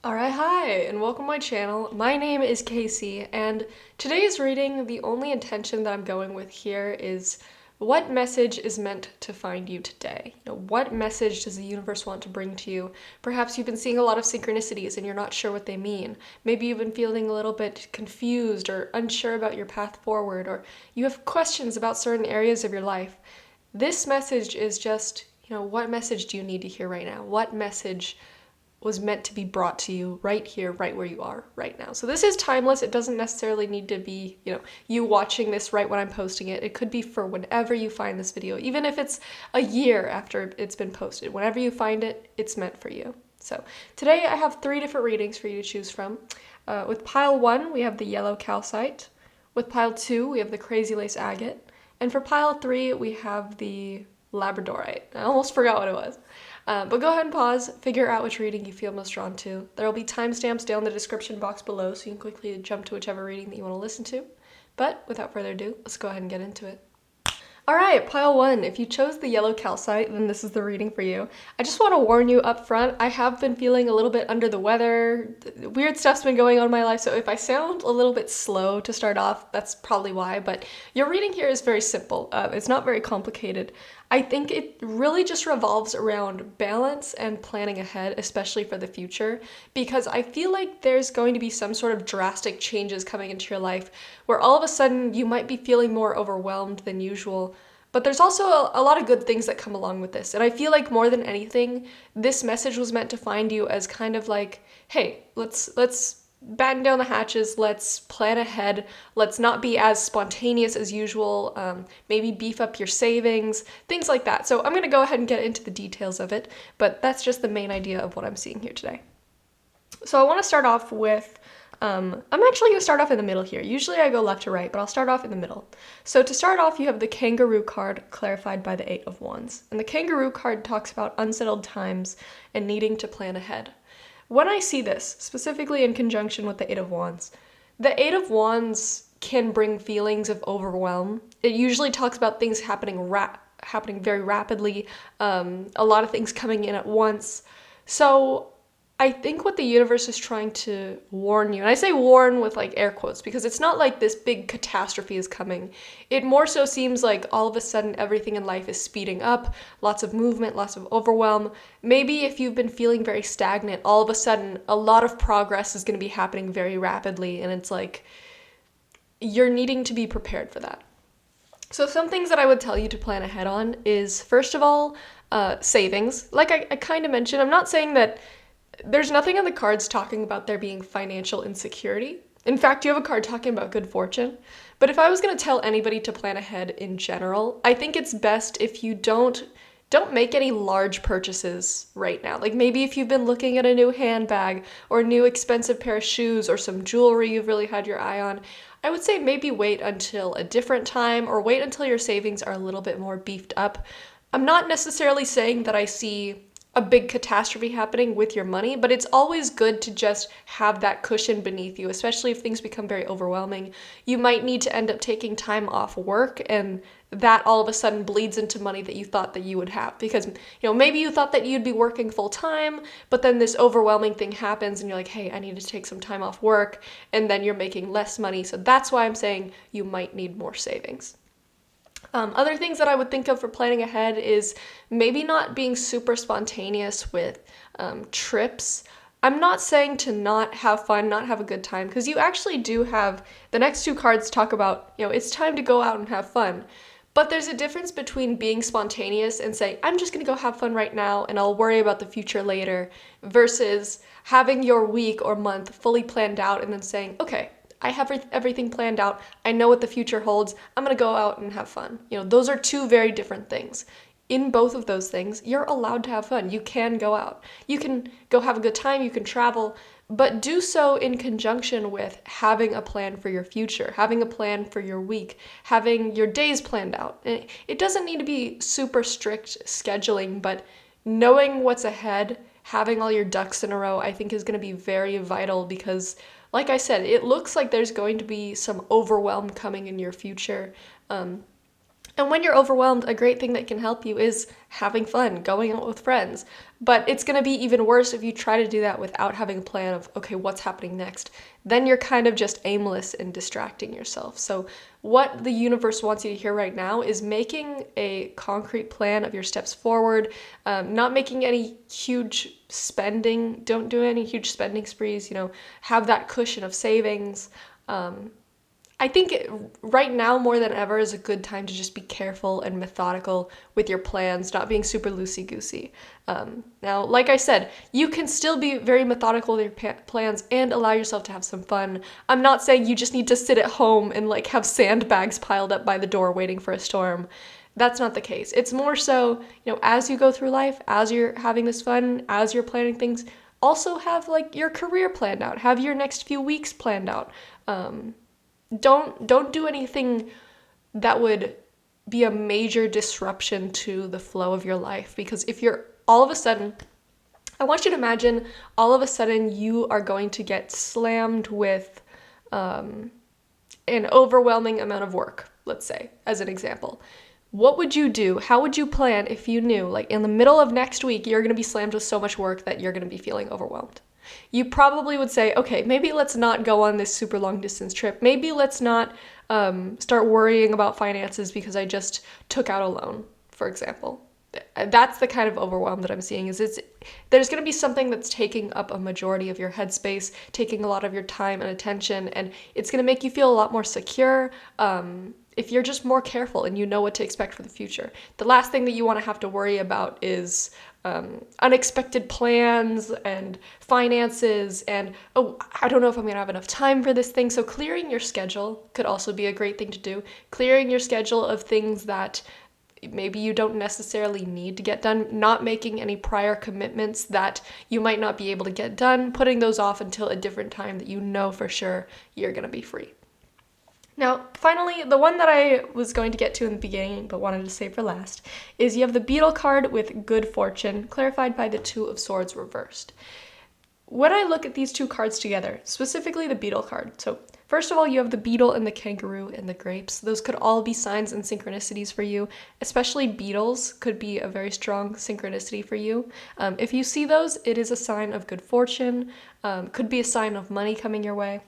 Alright, hi, and welcome to my channel. My name is Casey, and today's reading, the only intention that I'm going with here is what message is meant to find you today? What message does the universe want to bring to you? Perhaps you've been seeing a lot of synchronicities and you're not sure what they mean. Maybe you've been feeling a little bit confused or unsure about your path forward, or you have questions about certain areas of your life. This message is just, what message do you need to hear right now? What message was meant to be brought to you right here, right where you are right now. So this is timeless. It doesn't necessarily need to be, you watching this right when I'm posting it. It could be for whenever you find this video, even if it's a year after it's been posted. Whenever you find it, it's meant for you. So today I have 3 different readings for you to choose from. With pile 1, we have the yellow calcite. With pile 2, we have the crazy lace agate. And for pile 3, we have the Labradorite. I almost forgot what it was. But go ahead and pause, figure out which reading you feel most drawn to. There will be timestamps down in the description box below so you can quickly jump to whichever reading that you want to listen to. But without further ado, let's go ahead and get into it. Alright, pile 1. If you chose the yellow calcite, then this is the reading for you. I just want to warn you up front, I have been feeling a little bit under the weather. Weird stuff's been going on in my life, so if I sound a little bit slow to start off, that's probably why, but your reading here is very simple. It's not very complicated. I think it really just revolves around balance and planning ahead, especially for the future, because I feel like there's going to be some sort of drastic changes coming into your life where all of a sudden you might be feeling more overwhelmed than usual. But there's also a lot of good things that come along with this. And I feel like more than anything, this message was meant to find you as kind of like, hey, let's batten down the hatches, let's plan ahead, let's not be as spontaneous as usual, maybe beef up your savings, things like that. So I'm going to go ahead and get into the details of it, but that's just the main idea of what I'm seeing here today. So I want to start off with, I'm actually going to start off in the middle here. Usually I go left to right, but I'll start off in the middle. So to start off, you have the kangaroo card clarified by the 8 of Wands. And the kangaroo card talks about unsettled times and needing to plan ahead. When I see this, specifically in conjunction with the 8 of Wands, the 8 of Wands can bring feelings of overwhelm. It usually talks about things happening very rapidly, a lot of things coming in at once. So I think what the universe is trying to warn you, and I say warn with like air quotes because it's not like this big catastrophe is coming. It more so seems like all of a sudden everything in life is speeding up, lots of movement, lots of overwhelm. Maybe if you've been feeling very stagnant, all of a sudden a lot of progress is going to be happening very rapidly, and it's like you're needing to be prepared for that. So some things that I would tell you to plan ahead on is, first of all, savings. Like I kind of mentioned, I'm not saying that there's nothing on the cards talking about there being financial insecurity. In fact, you have a card talking about good fortune. But if I was going to tell anybody to plan ahead in general, I think it's best if you don't make any large purchases right now. Like maybe if you've been looking at a new handbag or a new expensive pair of shoes or some jewelry you've really had your eye on, I would say maybe wait until a different time or wait until your savings are a little bit more beefed up. I'm not necessarily saying that I see a big catastrophe happening with your money, but it's always good to just have that cushion beneath you, especially if things become very overwhelming. You might need to end up taking time off work, and that all of a sudden bleeds into money that you thought that you would have, because maybe you thought that you'd be working full time, but then this overwhelming thing happens and you're like, hey, I need to take some time off work, and then you're making less money. So that's why I'm saying you might need more savings. Other things that I would think of for planning ahead is maybe not being super spontaneous with trips. I'm not saying to not have fun, not have a good time, because you actually do have, the next 2 cards talk about, it's time to go out and have fun. But there's a difference between being spontaneous and saying, I'm just going to go have fun right now and I'll worry about the future later, versus having your week or month fully planned out and then saying, okay, I have everything planned out. I know what the future holds. I'm going to go out and have fun. Those are 2 very different things. In both of those things, you're allowed to have fun. You can go out. You can go have a good time. You can travel, but do so in conjunction with having a plan for your future, having a plan for your week, having your days planned out. It doesn't need to be super strict scheduling, but knowing what's ahead, having all your ducks in a row, I think is going to be very vital, because like I said, it looks like there's going to be some overwhelm coming in your future. And when you're overwhelmed, a great thing that can help you is having fun, going out with friends. But it's going to be even worse if you try to do that without having a plan of, okay, what's happening next? Then you're kind of just aimless and distracting yourself. So what the universe wants you to hear right now is making a concrete plan of your steps forward, not making any huge spending. Don't do any huge spending sprees, have that cushion of savings. I think right now more than ever is a good time to just be careful and methodical with your plans, not being super loosey-goosey. Now, like I said, you can still be very methodical with your plans and allow yourself to have some fun. I'm not saying you just need to sit at home and like have sandbags piled up by the door waiting for a storm. That's not the case. It's more so, as you go through life, as you're having this fun, as you're planning things, also have like your career planned out, have your next few weeks planned out. Don't do anything that would be a major disruption to the flow of your life, because if you're all of a sudden, I want you to imagine all of a sudden you are going to get slammed with an overwhelming amount of work, let's say, as an example. What would you do? How would you plan if you knew, like in the middle of next week, you're going to be slammed with so much work that you're going to be feeling overwhelmed? You probably would say, okay, maybe let's not go on this super long distance trip. Maybe let's not start worrying about finances because I just took out a loan, for example. That's the kind of overwhelm that I'm seeing. There's going to be something that's taking up a majority of your headspace, taking a lot of your time and attention, and it's going to make you feel a lot more secure. If you're just more careful and you know what to expect for the future. The last thing that you want to have to worry about is unexpected plans and finances and, oh, I don't know if I'm going to have enough time for this thing. So clearing your schedule could also be a great thing to do. Clearing your schedule of things that maybe you don't necessarily need to get done, not making any prior commitments that you might not be able to get done, putting those off until a different time that you know for sure you're going to be free. Now, finally, the one that I was going to get to in the beginning but wanted to save for last is you have the Beetle card with Good Fortune, clarified by the Two of Swords reversed. When I look at these two cards together, specifically the Beetle card, so first of all, you have the beetle and the kangaroo and the grapes. Those could all be signs and synchronicities for you, especially beetles could be a very strong synchronicity for you. If you see those, it is a sign of good fortune, could be a sign of money coming your way.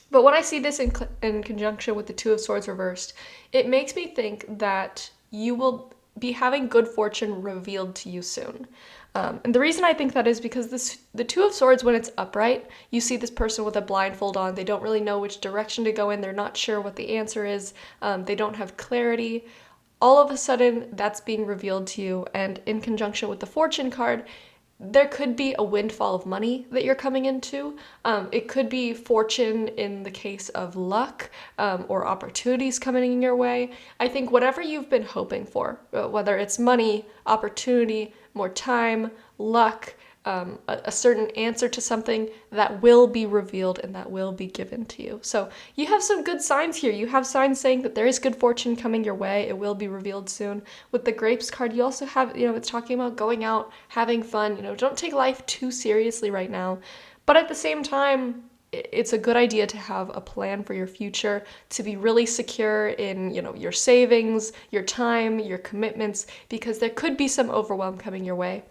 But when I see this in conjunction with the Two of Swords reversed, it makes me think that you will be having good fortune revealed to you soon. And the reason I think that is because the Two of Swords, when it's upright, you see this person with a blindfold on. They don't really know which direction to go in. They're not sure what the answer is. They don't have clarity. All of a sudden, that's being revealed to you. And in conjunction with the Fortune card, there could be a windfall of money that you're coming into. It could be fortune in the case of luck, or opportunities coming in your way. I think whatever you've been hoping for, whether it's money, opportunity, more time, luck, a certain answer to something, that will be revealed and that will be given to you. So you have some good signs here. You have signs saying that there is good fortune coming your way. It will be revealed soon. With the grapes card, you also have, it's talking about going out, having fun. Don't take life too seriously right now. But at the same time, it's a good idea to have a plan for your future, to be really secure in, your savings, your time, your commitments, because there could be some overwhelm coming your way.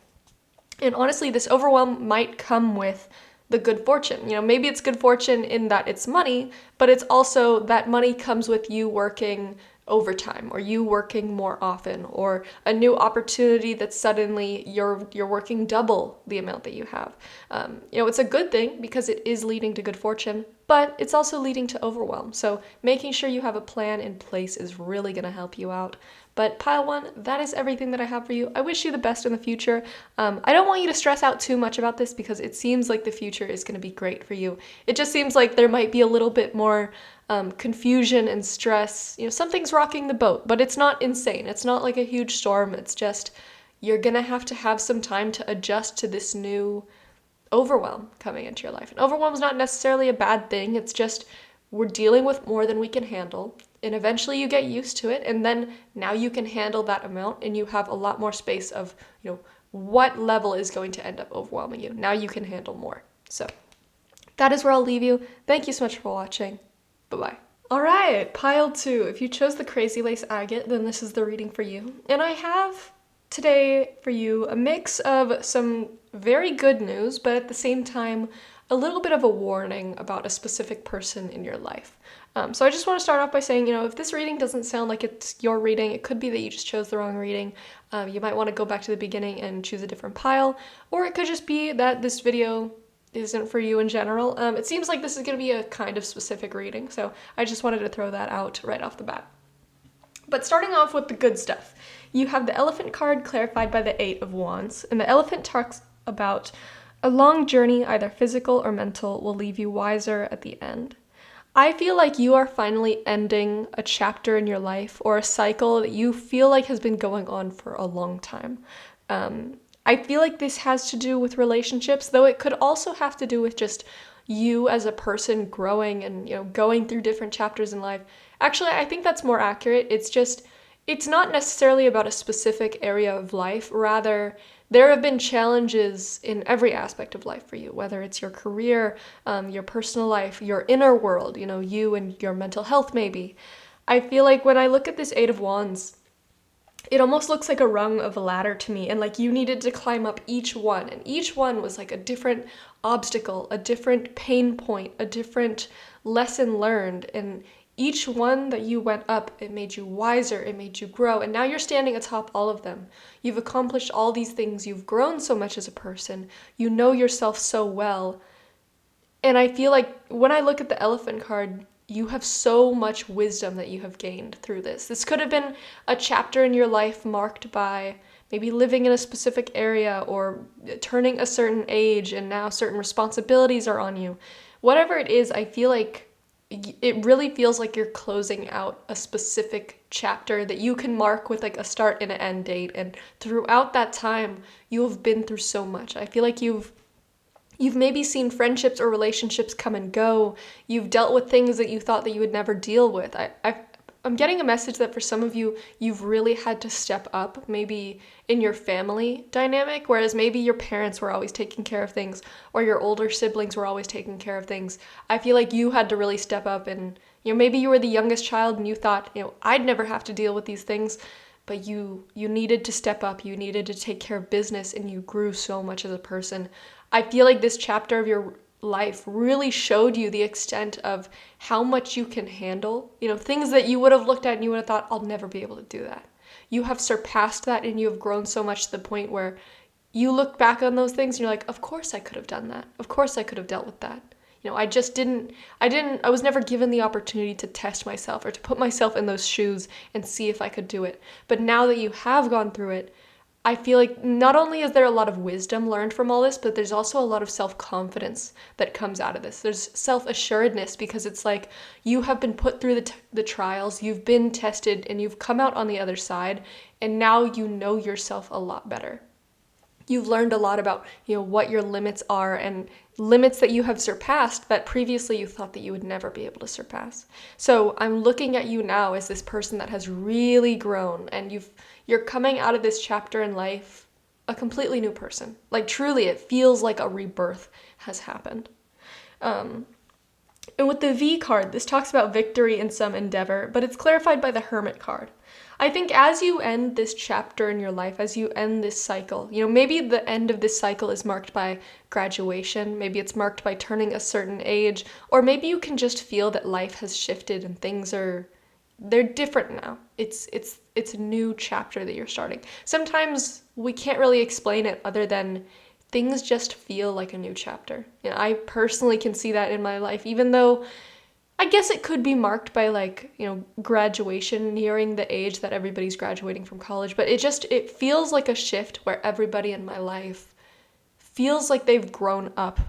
And honestly, this overwhelm might come with the good fortune. Maybe it's good fortune in that it's money, but it's also that money comes with you working overtime, or you working more often, or a new opportunity that suddenly you're working double the amount that you have. It's a good thing because it is leading to good fortune, but it's also leading to overwhelm. So making sure you have a plan in place is really going to help you out. But pile one, that is everything that I have for you. I wish you the best in the future. I don't want you to stress out too much about this because it seems like the future is going to be great for you. It just seems like there might be a little bit more confusion and stress. Something's rocking the boat, but it's not insane. It's not like a huge storm. It's just you're going to have some time to adjust to this new overwhelm coming into your life. And overwhelm is not necessarily a bad thing. It's just we're dealing with more than we can handle. And eventually you get used to it, and then now you can handle that amount, and you have a lot more space of, what level is going to end up overwhelming you. Now you can handle more. So that is where I'll leave you. Thank you so much for watching. Bye-bye. All right, pile 2. If you chose the Crazy Lace Agate, then this is the reading for you. And I have today for you a mix of some very good news, but at the same time, a little bit of a warning about a specific person in your life. So I just want to start off by saying, if this reading doesn't sound like it's your reading, it could be that you just chose the wrong reading. You might want to go back to the beginning and choose a different pile, or it could just be that this video isn't for you in general. It seems like this is going to be a kind of specific reading, so I just wanted to throw that out right off the bat. But starting off with the good stuff, you have the Elephant card clarified by the 8 of Wands, and the Elephant talks about a long journey, either physical or mental, will leave you wiser at the end. I feel like you are finally ending a chapter in your life or a cycle that you feel like has been going on for a long time. I feel like this has to do with relationships, though it could also have to do with just you as a person growing and, going through different chapters in life. Actually, I think that's more accurate. It's not necessarily about a specific area of life. Rather, there have been challenges in every aspect of life for you, whether it's your career, your personal life, your inner world, you and your mental health maybe. I feel like when I look at this 8 of Wands, it almost looks like a rung of a ladder to me, and like you needed to climb up each one, and each one was like a different obstacle, a different pain point, a different lesson learned, and each one that you went up, it made you wiser, it made you grow, and now you're standing atop all of them. You've accomplished all these things, you've grown so much as a person, you know yourself so well, and I feel like when I look at the Elephant card, you have so much wisdom that you have gained through this. This could have been a chapter in your life marked by maybe living in a specific area or turning a certain age and now certain responsibilities are on you. Whatever it is, I feel like it really feels like you're closing out a specific chapter that you can mark with like a start and an end date. And throughout that time, you have been through so much. I feel like you've maybe seen friendships or relationships come and go. You've dealt with things that you thought that you would never deal with. I'm getting a message that for some of you, you've really had to step up, maybe in your family dynamic, whereas maybe your parents were always taking care of things, or your older siblings were always taking care of things. I feel like you had to really step up and, maybe you were the youngest child and you thought, I'd never have to deal with these things. But you needed to step up, you needed to take care of business, and you grew so much as a person. I feel like this chapter of your life really showed you the extent of how much you can handle. Things that you would have looked at and you would have thought, I'll never be able to do that. You have surpassed that and you have grown so much to the point where you look back on those things and you're like, of course I could have done that. Of course I could have dealt with that. I was never given the opportunity to test myself or to put myself in those shoes and see if I could do it. But now that you have gone through it, I feel like not only is there a lot of wisdom learned from all this, but there's also a lot of self-confidence that comes out of this. There's self-assuredness because it's like you have been put through the trials, you've been tested, and you've come out on the other side, and now you know yourself a lot better. You've learned a lot about, what your limits are and limits that you have surpassed that previously you thought that you would never be able to surpass. So I'm looking at you now as this person that has really grown, and you're coming out of this chapter in life a completely new person. Like truly, it feels like a rebirth has happened. And with the V card, this talks about victory in some endeavor, but it's clarified by the Hermit card. I think as you end this chapter in your life, as you end this cycle, maybe the end of this cycle is marked by graduation, maybe it's marked by turning a certain age, or maybe you can just feel that life has shifted and they're different now. It's a new chapter that you're starting. Sometimes we can't really explain it other than things just feel like a new chapter. I personally can see that in my life, even though I guess it could be marked by graduation, nearing the age that everybody's graduating from college, but it feels like a shift where everybody in my life feels like they've grown up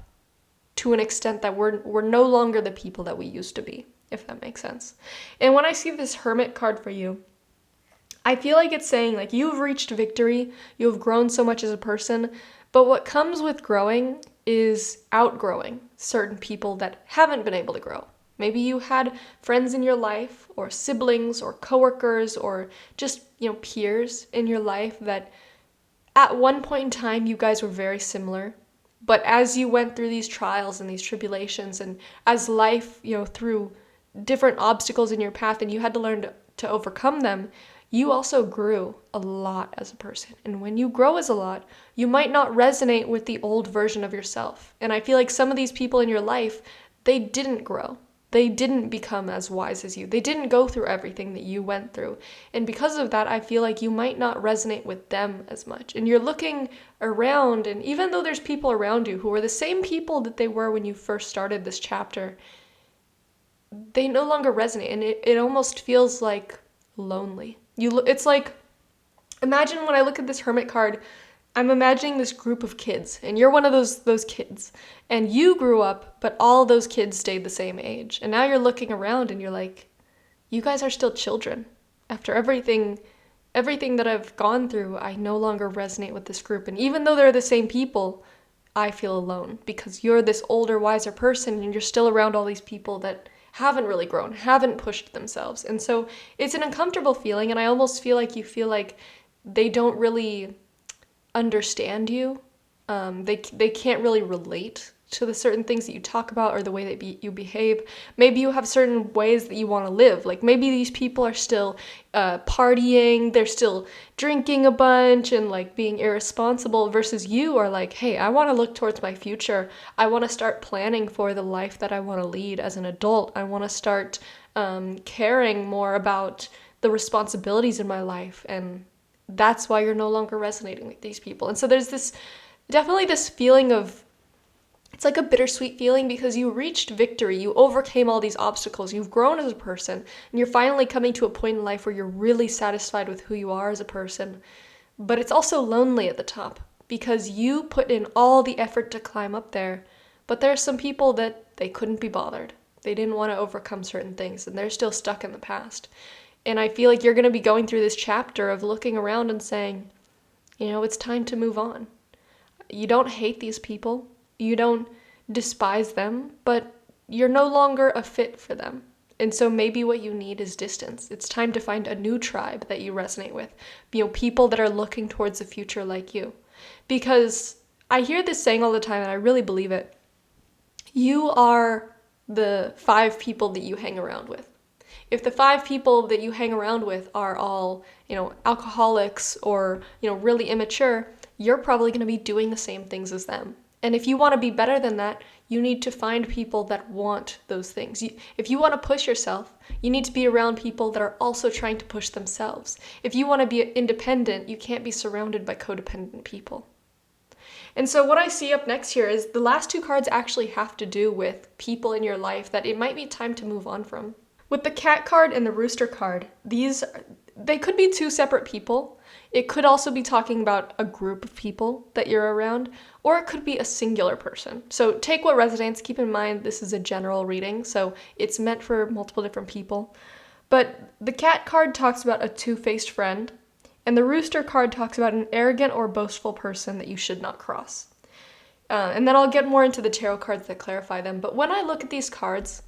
to an extent that we're no longer the people that we used to be, if that makes sense. And when I see this Hermit card for you, I feel like it's saying you've reached victory, you've grown so much as a person, but what comes with growing is outgrowing certain people that haven't been able to grow. Maybe you had friends in your life or siblings or coworkers or just, peers in your life that at one point in time you guys were very similar. But as you went through these trials and these tribulations and as life, through different obstacles in your path and you had to learn to overcome them, you also grew a lot as a person. And when you grow as a lot, you might not resonate with the old version of yourself. And I feel like some of these people in your life, they didn't grow. They didn't become as wise as you. They didn't go through everything that you went through. And because of that, I feel like you might not resonate with them as much. And you're looking around, and even though there's people around you who are the same people that they were when you first started this chapter, they no longer resonate. And it almost feels like lonely. It's like, imagine when I look at this hermit card, I'm imagining this group of kids, and you're one of those kids, and you grew up, but all those kids stayed the same age. And now you're looking around and you're like, you guys are still children. After everything that I've gone through, I no longer resonate with this group. And even though they're the same people, I feel alone because you're this older, wiser person and you're still around all these people that haven't really grown, haven't pushed themselves. And so it's an uncomfortable feeling, and I almost feel like you feel like they don't really understand you. They can't really relate to the certain things that you talk about or the way that you behave. Maybe you have certain ways that you want to live. Like maybe these people are still partying, they're still drinking a bunch and like being irresponsible, versus you are like, hey, I want to look towards my future. I want to start planning for the life that I want to lead as an adult. I want to start caring more about the responsibilities in my life, and that's why you're no longer resonating with these people. And so there's definitely this feeling of, it's like a bittersweet feeling because you reached victory, you overcame all these obstacles, you've grown as a person, and you're finally coming to a point in life where you're really satisfied with who you are as a person. But it's also lonely at the top because you put in all the effort to climb up there, but there are some people that they couldn't be bothered. They didn't want to overcome certain things, and they're still stuck in the past. And I feel like you're going to be going through this chapter of looking around and saying, it's time to move on. You don't hate these people. You don't despise them, but you're no longer a fit for them. And so maybe what you need is distance. It's time to find a new tribe that you resonate with. People that are looking towards the future like you. Because I hear this saying all the time, and I really believe it. You are the 5 people that you hang around with. If the 5 people that you hang around with are all, alcoholics or, really immature, you're probably going to be doing the same things as them. And if you want to be better than that, you need to find people that want those things. If you want to push yourself, you need to be around people that are also trying to push themselves. If you want to be independent, you can't be surrounded by codependent people. And so what I see up next here is the last 2 cards actually have to do with people in your life that it might be time to move on from. With the cat card and the rooster card, they could be 2 separate people. It could also be talking about a group of people that you're around, or it could be a singular person. So take what resonates. Keep in mind this is a general reading, so it's meant for multiple different people. But the cat card talks about a 2-faced friend, and the rooster card talks about an arrogant or boastful person that you should not cross. And then I'll get more into the tarot cards that clarify them. But when I look at these cards,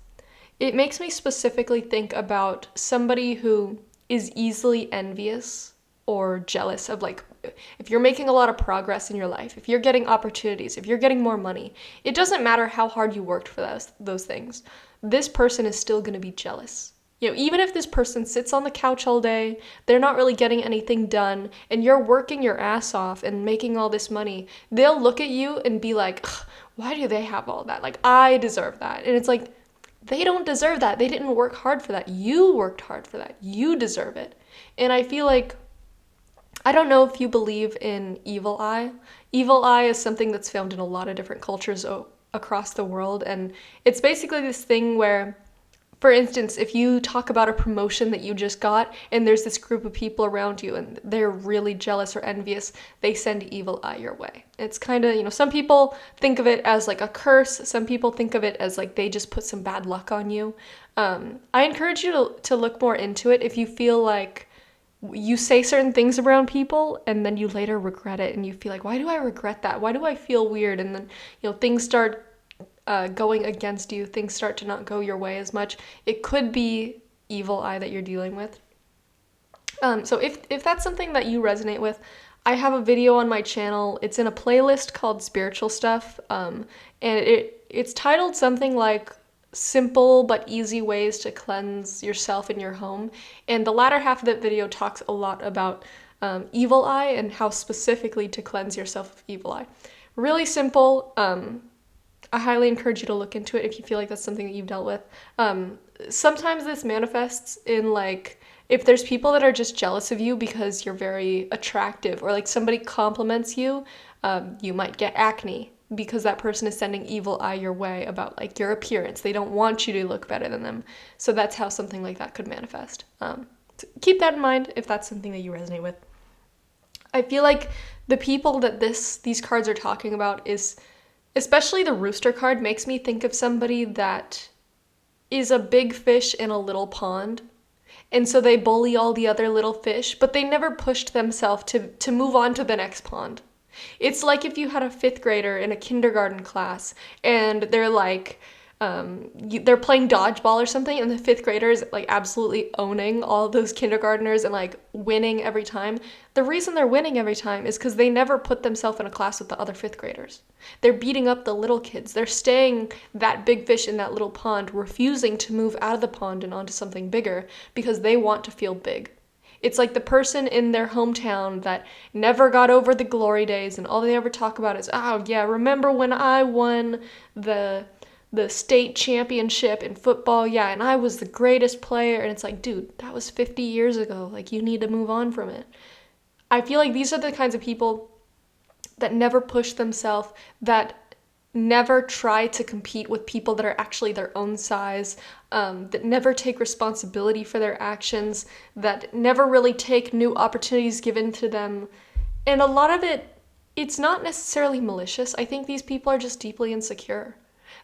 it makes me specifically think about somebody who is easily envious or jealous of, like, if you're making a lot of progress in your life, if you're getting opportunities, if you're getting more money, it doesn't matter how hard you worked for those things. This person is still going to be jealous. Even if this person sits on the couch all day, they're not really getting anything done, and you're working your ass off and making all this money, they'll look at you and be like, why do they have all that? Like, I deserve that. And it's like, they don't deserve that. They didn't work hard for that. You worked hard for that. You deserve it. And I feel like, I don't know if you believe in evil eye. Evil eye is something that's found in a lot of different cultures across the world. And it's basically this thing where, for instance, if you talk about a promotion that you just got and there's this group of people around you and they're really jealous or envious, they send evil eye your way. It's kind of, some people think of it as like a curse. Some people think of it as like they just put some bad luck on you. I encourage you to look more into it if you feel like you say certain things around people and then you later regret it and you feel like, why do I regret that? Why do I feel weird? And then, things start going against you, things start to not go your way as much. It could be evil eye that you're dealing with. So if that's something that you resonate with, I have a video on my channel. It's in a playlist called Spiritual Stuff, and it's titled something like simple but easy ways to cleanse yourself in your home. And the latter half of that video talks a lot about evil eye and how specifically to cleanse yourself of evil eye. Really simple. I highly encourage you to look into it if you feel like that's something that you've dealt with. Sometimes this manifests in like, if there's people that are just jealous of you because you're very attractive, or like somebody compliments you, you might get acne because that person is sending evil eye your way about like your appearance. They don't want you to look better than them. So that's how something like that could manifest. Keep that in mind if that's something that you resonate with. I feel like the people that these cards are talking about is, especially the rooster card, makes me think of somebody that is a big fish in a little pond. And so they bully all the other little fish, but they never pushed themselves to move on to the next pond. It's like if you had a 5th grader in a kindergarten class and they're like, they're playing dodgeball or something, and the 5th grader is like absolutely owning all those kindergartners and like winning every time. The reason they're winning every time is because they never put themselves in a class with the other 5th graders. They're beating up the little kids. They're staying that big fish in that little pond, refusing to move out of the pond and onto something bigger because they want to feel big. It's like the person in their hometown that never got over the glory days, and all they ever talk about is, oh yeah, remember when I won the state championship in football, yeah, and I was the greatest player. And it's like, dude, that was 50 years ago. Like, you need to move on from it. I feel like these are the kinds of people that never push themselves, that never try to compete with people that are actually their own size, that never take responsibility for their actions, that never really take new opportunities given to them. And a lot of it's not necessarily malicious. I think these people are just deeply insecure.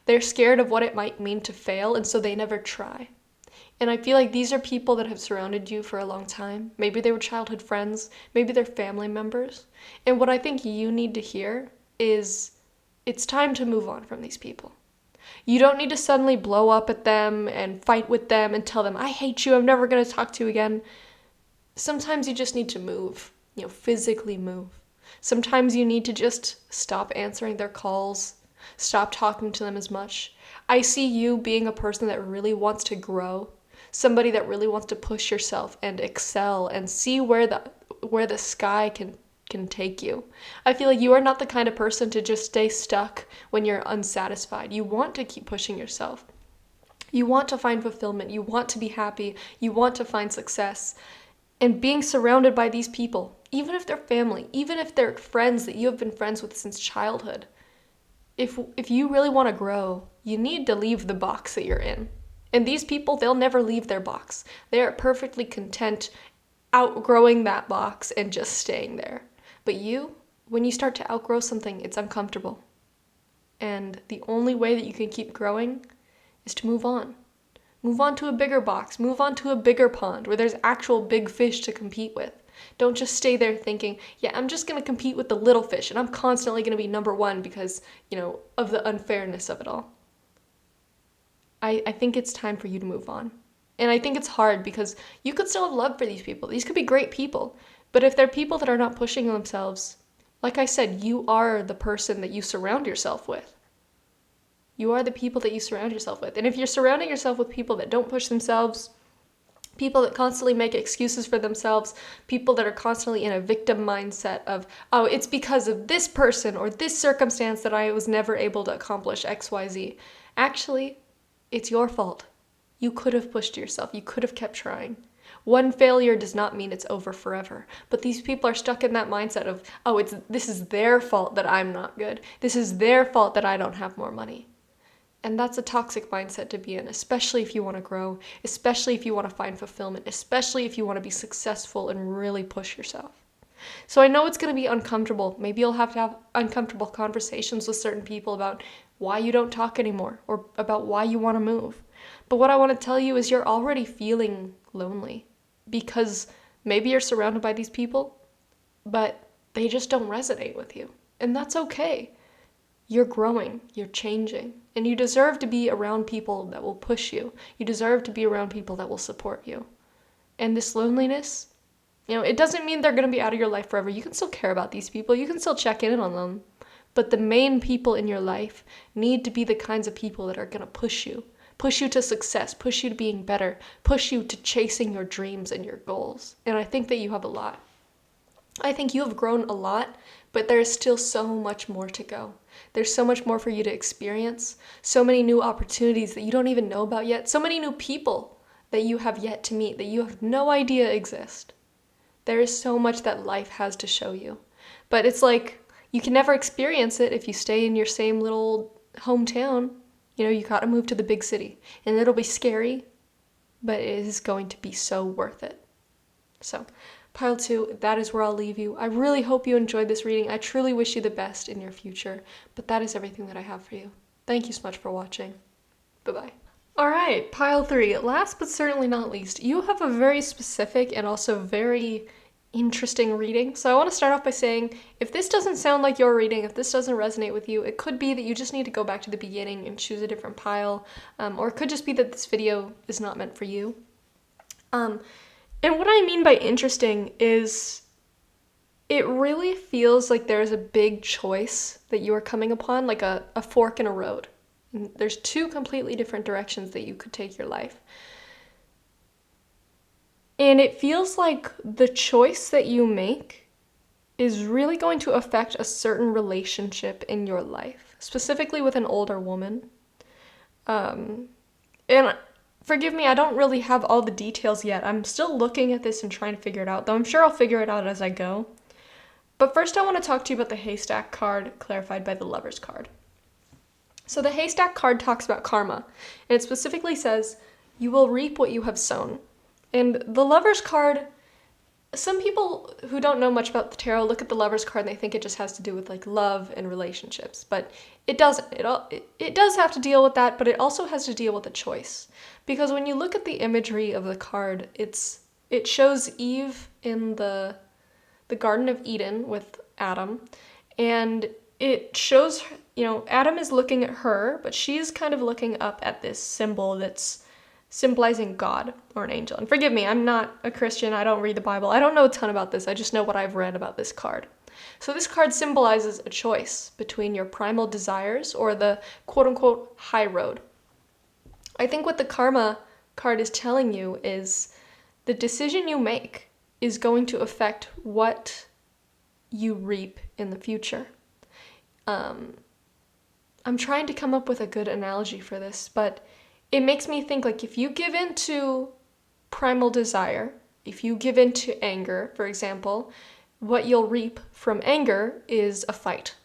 They're scared of what it might mean to fail, and so they never try. And I feel like these are people that have surrounded you for a long time. Maybe they were childhood friends, maybe they're family members. And what I think you need to hear is, it's time to move on from these people. You don't need to suddenly blow up at them and fight with them and tell them, I hate you, I'm never going to talk to you again. Sometimes you just need to move, physically move. Sometimes you need to just stop answering their calls, stop talking to them as much. I see you being a person that really wants to grow, somebody that really wants to push yourself and excel and see where the sky can take you. I feel like you are not the kind of person to just stay stuck when you're unsatisfied. You want to keep pushing yourself. You want to find fulfillment. You want to be happy. You want to find success. And being surrounded by these people, even if they're family, even if they're friends that you have been friends with since childhood, if you really want to grow, you need to leave the box that you're in. And these people, they'll never leave their box. They are perfectly content outgrowing that box and just staying there. But you, when you start to outgrow something, it's uncomfortable. And the only way that you can keep growing is to move on. Move on to a bigger box. Move on to a bigger pond where there's actual big fish to compete with. Don't just stay there thinking, yeah, I'm just going to compete with the little fish and I'm constantly going to be number one because, of the unfairness of it all. I think it's time for you to move on. And I think it's hard because you could still have love for these people. These could be great people. But if they're people that are not pushing themselves, like I said, you are the person that you surround yourself with. You are the people that you surround yourself with. And if you're surrounding yourself with people that don't push themselves, people that constantly make excuses for themselves, people that are constantly in a victim mindset of, oh, it's because of this person or this circumstance that I was never able to accomplish XYZ. Actually, it's your fault. You could have pushed yourself. You could have kept trying. One failure does not mean it's over forever. But these people are stuck in that mindset of, oh, this is their fault that I'm not good. This is their fault that I don't have more money. And that's a toxic mindset to be in, especially if you want to grow, especially if you want to find fulfillment, especially if you want to be successful and really push yourself. So I know it's going to be uncomfortable. Maybe you'll have to have uncomfortable conversations with certain people about why you don't talk anymore or about why you want to move. But what I want to tell you is you're already feeling lonely because maybe you're surrounded by these people, but they just don't resonate with you. And that's okay. You're growing, you're changing, and you deserve to be around people that will push you. You deserve to be around people that will support you. And this loneliness, it doesn't mean they're going to be out of your life forever. You can still care about these people. You can still check in on them. But the main people in your life need to be the kinds of people that are going to push you, push you to success, push you to being better, push you to chasing your dreams and your goals. And I think that you have a lot. I think you have grown a lot, but there is still so much more to go. There's so much more for you to experience, so many new opportunities that you don't even know about yet, so many new people that you have yet to meet that you have no idea exist. There is so much that life has to show you. But it's like, you can never experience it if you stay in your same little hometown. You gotta move to the big city. And it'll be scary, but it is going to be so worth it. So, Pile 2, that is where I'll leave you. I really hope you enjoyed this reading. I truly wish you the best in your future. But that is everything that I have for you. Thank you so much for watching. Bye-bye. Alright, Pile 3. Last but certainly not least, you have a very specific and also very interesting reading. So I want to start off by saying, if this doesn't sound like your reading, if this doesn't resonate with you, it could be that you just need to go back to the beginning and choose a different pile, or it could just be that this video is not meant for you. And what I mean by interesting is it really feels like there's a big choice that you are coming upon, like a fork in a road. And there's two completely different directions that you could take your life. And it feels like the choice that you make is really going to affect a certain relationship in your life, specifically with an older woman. And forgive me, I don't really have all the details yet. I'm still looking at this and trying to figure it out, though I'm sure I'll figure it out as I go. But first I want to talk to you about the haystack card clarified by the Lover's card. So the haystack card talks about karma, and it specifically says, you will reap what you have sown. And the Lover's card, some people who don't know much about the tarot look at the Lover's card and they think it just has to do with like love and relationships, but it doesn't. It does have to deal with that, but it also has to deal with a choice. Because when you look at the imagery of the card, it shows Eve in the Garden of Eden with Adam, and it shows, Adam is looking at her, but she's kind of looking up at this symbol that's symbolizing God or an angel. And forgive me, I'm not a Christian, I don't read the Bible, I don't know a ton about this, I just know what I've read about this card. So this card symbolizes a choice between your primal desires or the quote-unquote high road. I think what the karma card is telling you is the decision you make is going to affect what you reap in the future. I'm trying to come up with a good analogy for this, but it makes me think like if you give in to primal desire, if you give in to anger, for example, what you'll reap from anger is a fight.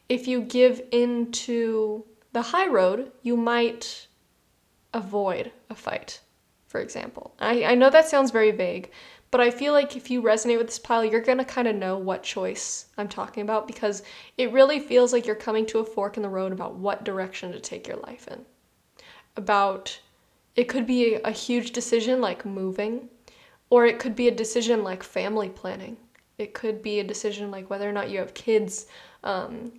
If you give in to the high road, you might avoid a fight, for example. I know that sounds very vague, but I feel like if you resonate with this pile, you're going to kind of know what choice I'm talking about, because it really feels like you're coming to a fork in the road about what direction to take your life in. It could be a huge decision like moving, or it could be a decision like family planning. It could be a decision like whether or not you have kids,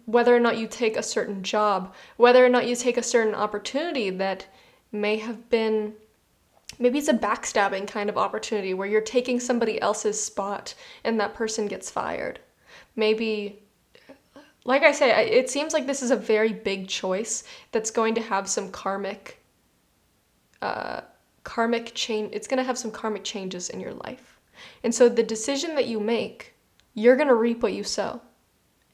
whether or not you take a certain job, whether or not you take a certain opportunity that may have been, maybe it's a backstabbing kind of opportunity where you're taking somebody else's spot and that person gets fired. Maybe, like I say, it seems like this is a very big choice that's going to have some karmic change. It's going to have some karmic changes in your life. And so the decision that you make, you're going to reap what you sow.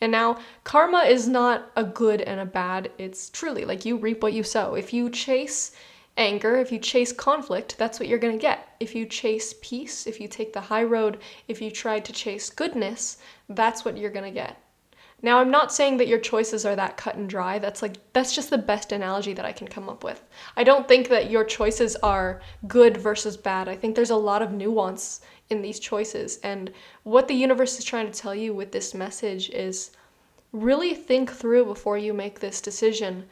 And now karma is not a good and a bad. It's truly like you reap what you sow. If you chase anger, if you chase conflict, that's what you're going to get. If you chase peace, if you take the high road, if you try to chase goodness, that's what you're going to get. Now, I'm not saying that your choices are that cut and dry. That's just the best analogy that I can come up with. I don't think that your choices are good versus bad. I think there's a lot of nuance in these choices. And what the universe is trying to tell you with this message is really think through before you make this decision.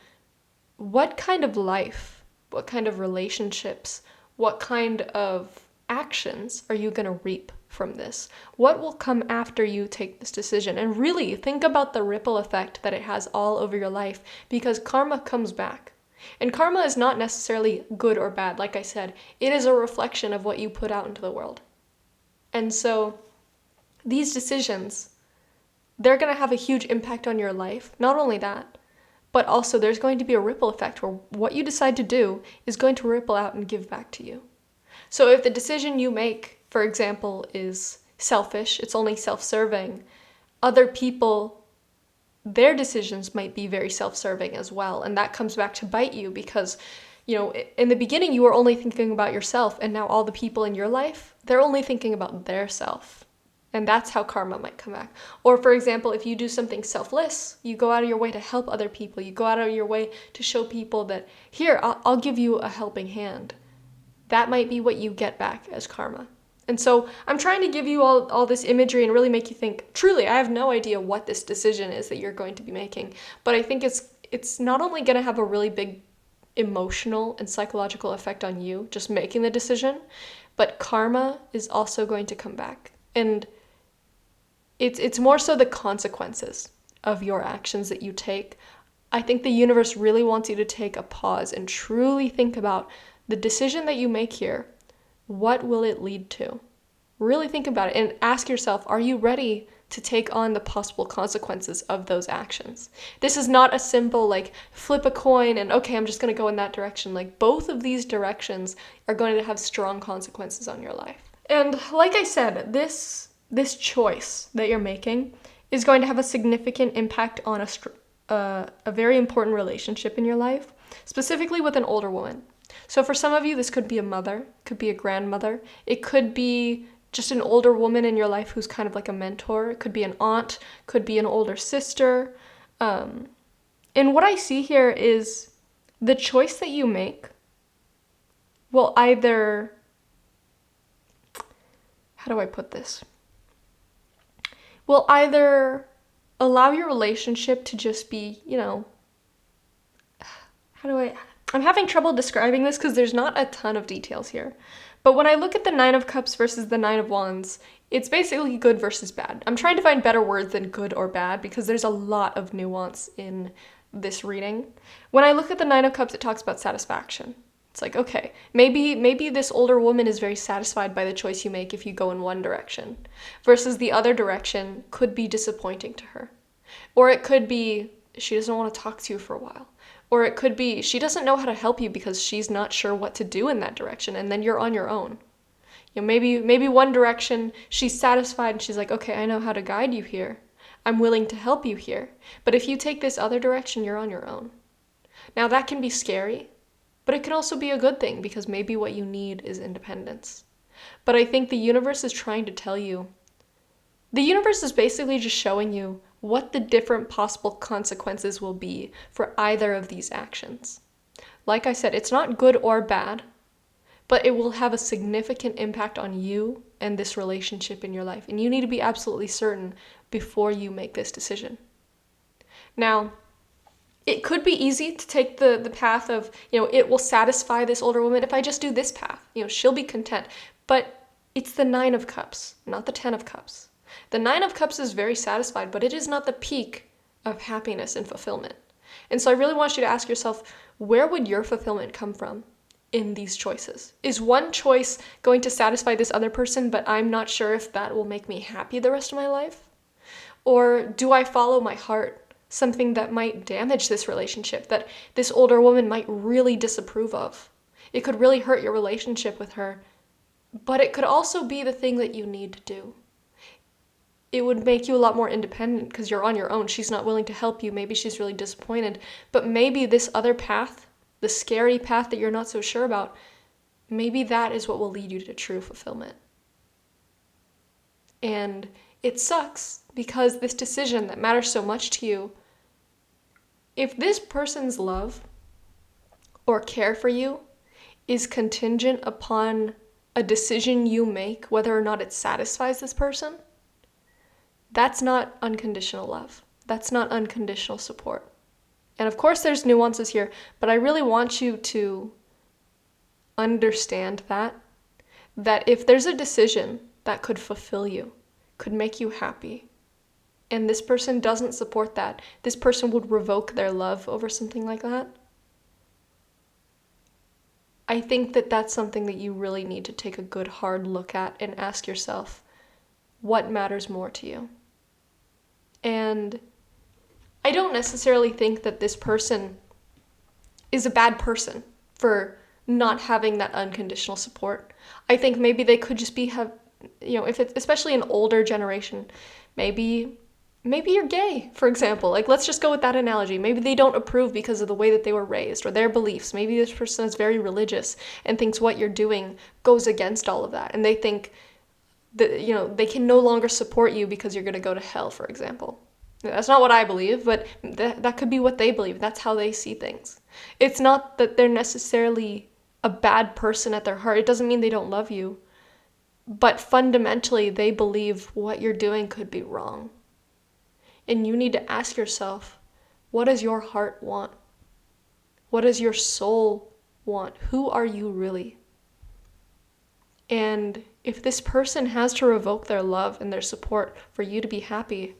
What kind of life, what kind of relationships, what kind of actions are you going to reap from this? What will come after you take this decision? And really think about the ripple effect that it has all over your life, because karma comes back. And karma is not necessarily good or bad. Like I said, it is a reflection of what you put out into the world. And so these decisions, they're going to have a huge impact on your life. Not only that, but also there's going to be a ripple effect where what you decide to do is going to ripple out and give back to you. So if the decision you make, for example, is selfish, it's only self-serving, other people, their decisions might be very self-serving as well. And that comes back to bite you because, in the beginning you were only thinking about yourself, and now all the people in your life, they're only thinking about their self. And that's how karma might come back. Or for example, if you do something selfless, you go out of your way to help other people, you go out of your way to show people that, here, I'll give you a helping hand. That might be what you get back as karma. And so I'm trying to give you all this imagery and really make you think, truly, I have no idea what this decision is that you're going to be making. But I think it's not only going to have a really big emotional and psychological effect on you, just making the decision, but karma is also going to come back. And it's more so the consequences of your actions that you take. I think the universe really wants you to take a pause and truly think about the decision that you make here. What will it lead to? Really think about it and ask yourself, are you ready to take on the possible consequences of those actions? This is not a simple, flip a coin and, okay, I'm just going to go in that direction. Both of these directions are going to have strong consequences on your life. And like I said, this choice that you're making is going to have a significant impact on a very important relationship in your life, specifically with an older woman. So for some of you, this could be a mother, could be a grandmother. It could be just an older woman in your life who's kind of like a mentor. It could be an aunt, could be an older sister. And what I see here is the choice that you make will either, how do I put this? Will either allow your relationship to just be, I'm having trouble describing this because there's not a ton of details here. But when I look at the Nine of Cups versus the Nine of Wands, it's basically good versus bad. I'm trying to find better words than good or bad because there's a lot of nuance in this reading. When I look at the Nine of Cups, it talks about satisfaction. It's like, okay, maybe this older woman is very satisfied by the choice you make if you go in one direction, versus the other direction could be disappointing to her. Or it could be she doesn't want to talk to you for a while. Or it could be she doesn't know how to help you because she's not sure what to do in that direction, and then you're on your own. Maybe one direction she's satisfied and she's like, okay, I know how to guide you here. I'm willing to help you here. But if you take this other direction, you're on your own. Now that can be scary, but it can also be a good thing because maybe what you need is independence. But I think the universe is trying to tell you, the universe is basically just showing you what the different possible consequences will be for either of these actions. Like I said, it's not good or bad, but it will have a significant impact on you and this relationship in your life. And you need to be absolutely certain before you make this decision. Now, it could be easy to take the path of, it will satisfy this older woman if I just do this path. She'll be content. But it's the Nine of Cups, not the Ten of Cups. The Nine of Cups is very satisfied, but it is not the peak of happiness and fulfillment. And so I really want you to ask yourself, where would your fulfillment come from in these choices? Is one choice going to satisfy this other person, but I'm not sure if that will make me happy the rest of my life? Or do I follow my heart? Something that might damage this relationship, that this older woman might really disapprove of. It could really hurt your relationship with her, but it could also be the thing that you need to do. It would make you a lot more independent because you're on your own. She's not willing to help you. Maybe she's really disappointed, but maybe this other path, the scary path that you're not so sure about, maybe that is what will lead you to true fulfillment. And it sucks because this decision that matters so much to you, if this person's love or care for you is contingent upon a decision you make, whether or not it satisfies this person, that's not unconditional love. That's not unconditional support. And of course there's nuances here, but I really want you to understand that if there's a decision that could fulfill you, could make you happy, and this person doesn't support that, this person would revoke their love over something like that, I think that that's something that you really need to take a good hard look at and ask yourself, what matters more to you? And I don't necessarily think that this person is a bad person for not having that unconditional support. I think maybe they could just if it's especially an older generation, maybe you're gay, for example. Like, let's just go with that analogy. Maybe they don't approve because of the way that they were raised or their beliefs. Maybe this person is very religious and thinks what you're doing goes against all of that. And they think that, they can no longer support you because you're going to go to hell, for example. That's not what I believe, but that could be what they believe. That's how they see things. It's not that they're necessarily a bad person at their heart. It doesn't mean they don't love you. But fundamentally, they believe what you're doing could be wrong. And you need to ask yourself, what does your heart want? What does your soul want? Who are you really? And if this person has to revoke their love and their support for you to be happy,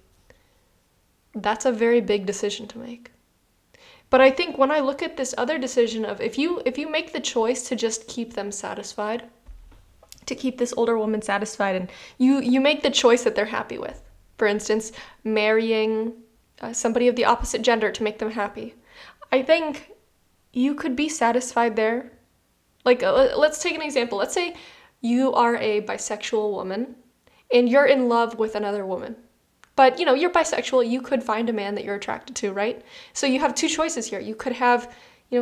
that's a very big decision to make. But I think when I look at this other decision of if you make the choice to just keep them satisfied, to keep this older woman satisfied, and you make the choice that they're happy with, for instance, marrying somebody of the opposite gender to make them happy, I think you could be satisfied there. Like, let's take an example. Let's say you are a bisexual woman and you're in love with another woman. But, you're bisexual. You could find a man that you're attracted to, right? So you have two choices here. You could have,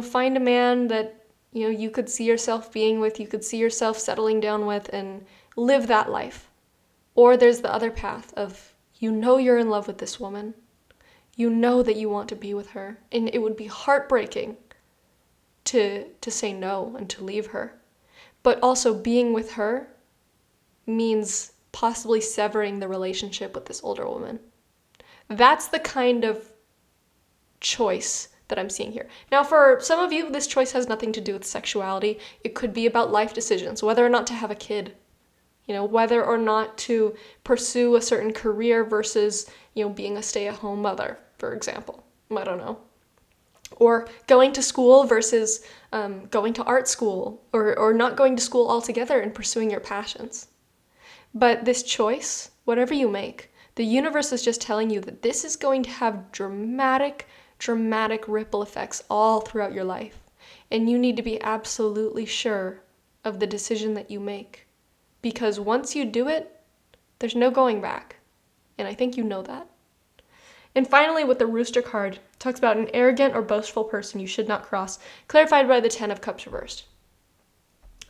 find a man that, you could see yourself being with, you could see yourself settling down with, and live that life. Or there's the other path of, you're in love with this woman. You know that you want to be with her. And it would be heartbreaking to say no and to leave her. But also being with her means possibly severing the relationship with this older woman. That's the kind of choice that I'm seeing here. Now, for some of you, this choice has nothing to do with sexuality. It could be about life decisions, whether or not to have a kid, whether or not to pursue a certain career versus, being a stay-at-home mother, for example. I don't know. Or going to school versus going to art school, or not going to school altogether and pursuing your passions. But this choice, whatever you make, the universe is just telling you that this is going to have dramatic ripple effects all throughout your life. And you need to be absolutely sure of the decision that you make. Because once you do it, there's no going back. And I think you know that. And finally, with the Rooster card, it talks about an arrogant or boastful person you should not cross, clarified by the Ten of Cups reversed.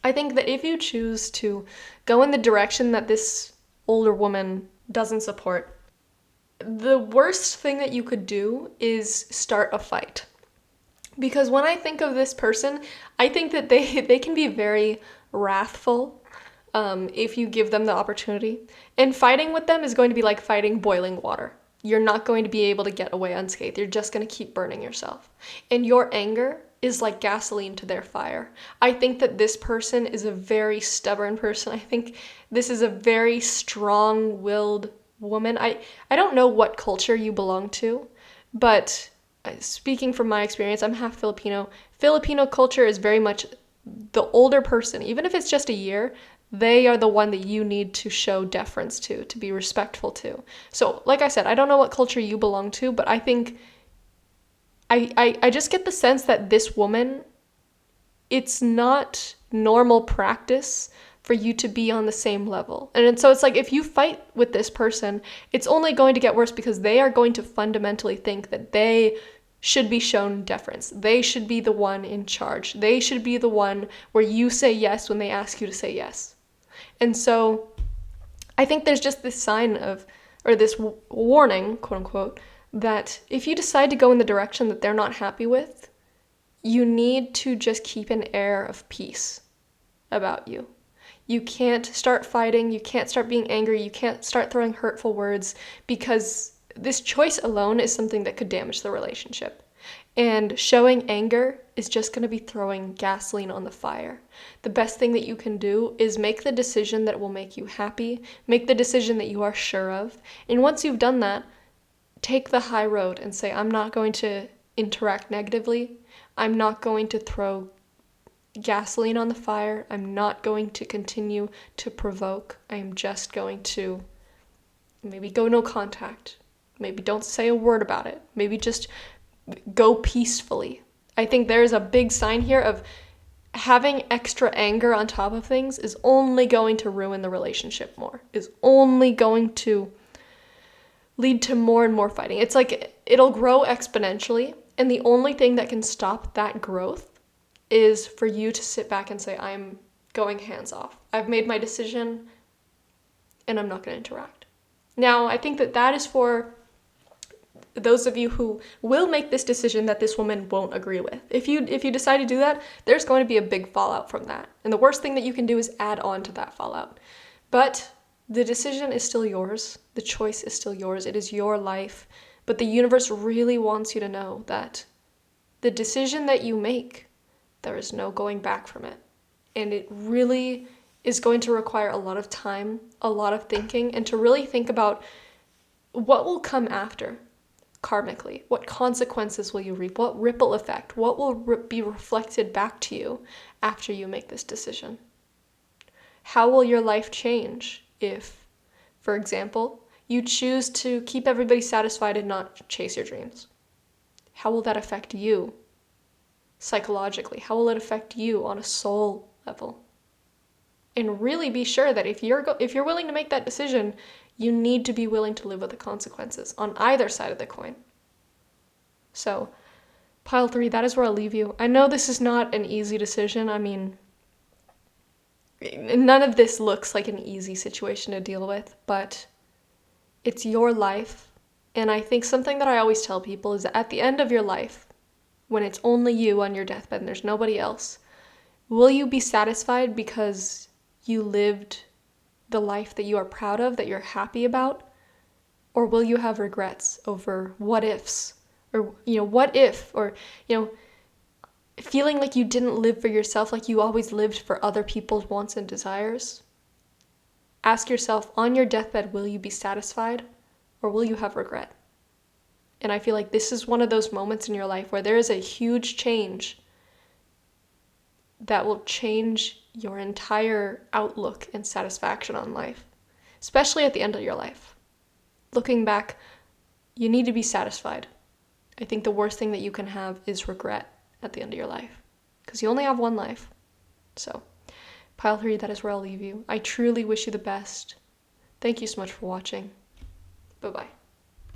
I think that if you choose to go in the direction that this older woman doesn't support, the worst thing that you could do is start a fight. Because when I think of this person, I think that they can be very wrathful if you give them the opportunity. And fighting with them is going to be like fighting boiling water. You're not going to be able to get away unscathed. You're just going to keep burning yourself. And your anger is like gasoline to their fire. I think that this person is a very stubborn person. I think this is a very strong-willed woman. I don't know what culture you belong to, but speaking from my experience, I'm half Filipino. Filipino culture is very much the older person, even if it's just a year, they are the one that you need to show deference to be respectful to. So, like I said, I don't know what culture you belong to, but I think I just get the sense that this woman, it's not normal practice for you to be on the same level. And so it's like, if you fight with this person, it's only going to get worse because they are going to fundamentally think that they should be shown deference. They should be the one in charge. They should be the one where you say yes when they ask you to say yes. And so I think there's just this sign of, or this warning, quote unquote, that if you decide to go in the direction that they're not happy with, you need to just keep an air of peace about you. You can't start fighting, you can't start being angry, you can't start throwing hurtful words, because this choice alone is something that could damage the relationship. And showing anger is just going to be throwing gasoline on the fire. The best thing that you can do is make the decision that will make you happy, make the decision that you are sure of, and once you've done that, take the high road and say, I'm not going to interact negatively, I'm not going to throw gasoline on the fire, I'm not going to continue to provoke, I'm just going to maybe go no contact, Maybe don't say a word about it. Maybe just go peacefully. I think there's a big sign here of having extra anger on top of things is only going to ruin the relationship more, is only going to lead to more and more fighting. It's like it'll grow exponentially, and the only thing that can stop that growth is for you to sit back and say, I'm going hands off. I've made my decision, and I'm not going to interact. Now, I think that is for those of you who will make this decision that this woman won't agree with. If you decide to do that, there's going to be a big fallout from that. And the worst thing that you can do is add on to that fallout. But the decision is still yours. The choice is still yours. It is your life. But the universe really wants you to know that the decision that you make, there is no going back from it. And it really is going to require a lot of time, a lot of thinking, and to really think about what will come after karmically. What consequences will you reap? What ripple effect? What will be reflected back to you after you make this decision? How will your life change if, for example, you choose to keep everybody satisfied and not chase your dreams? How will that affect you psychologically? How will it affect you on a soul level? And really be sure that if you're willing to make that decision, you need to be willing to live with the consequences on either side of the coin. So, pile 3, that is where I'll leave you. I know this is not an easy decision. I mean, none of this looks like an easy situation to deal with, but it's your life. And I think something that I always tell people is that at the end of your life, when it's only you on your deathbed and there's nobody else, will you be satisfied because you lived the life that you are proud of, that you're happy about? Or will you have regrets over what ifs? Or, what if? Or, feeling like you didn't live for yourself, like you always lived for other people's wants and desires? Ask yourself, on your deathbed, will you be satisfied? Or will you have regret? And I feel like this is one of those moments in your life where there is a huge change that will change your entire outlook and satisfaction on life, especially at the end of your life. Looking back, you need to be satisfied. I think the worst thing that you can have is regret at the end of your life, because you only have one life. So, pile 3, that is where I'll leave you. I truly wish you the best. Thank you so much for watching. Bye-bye.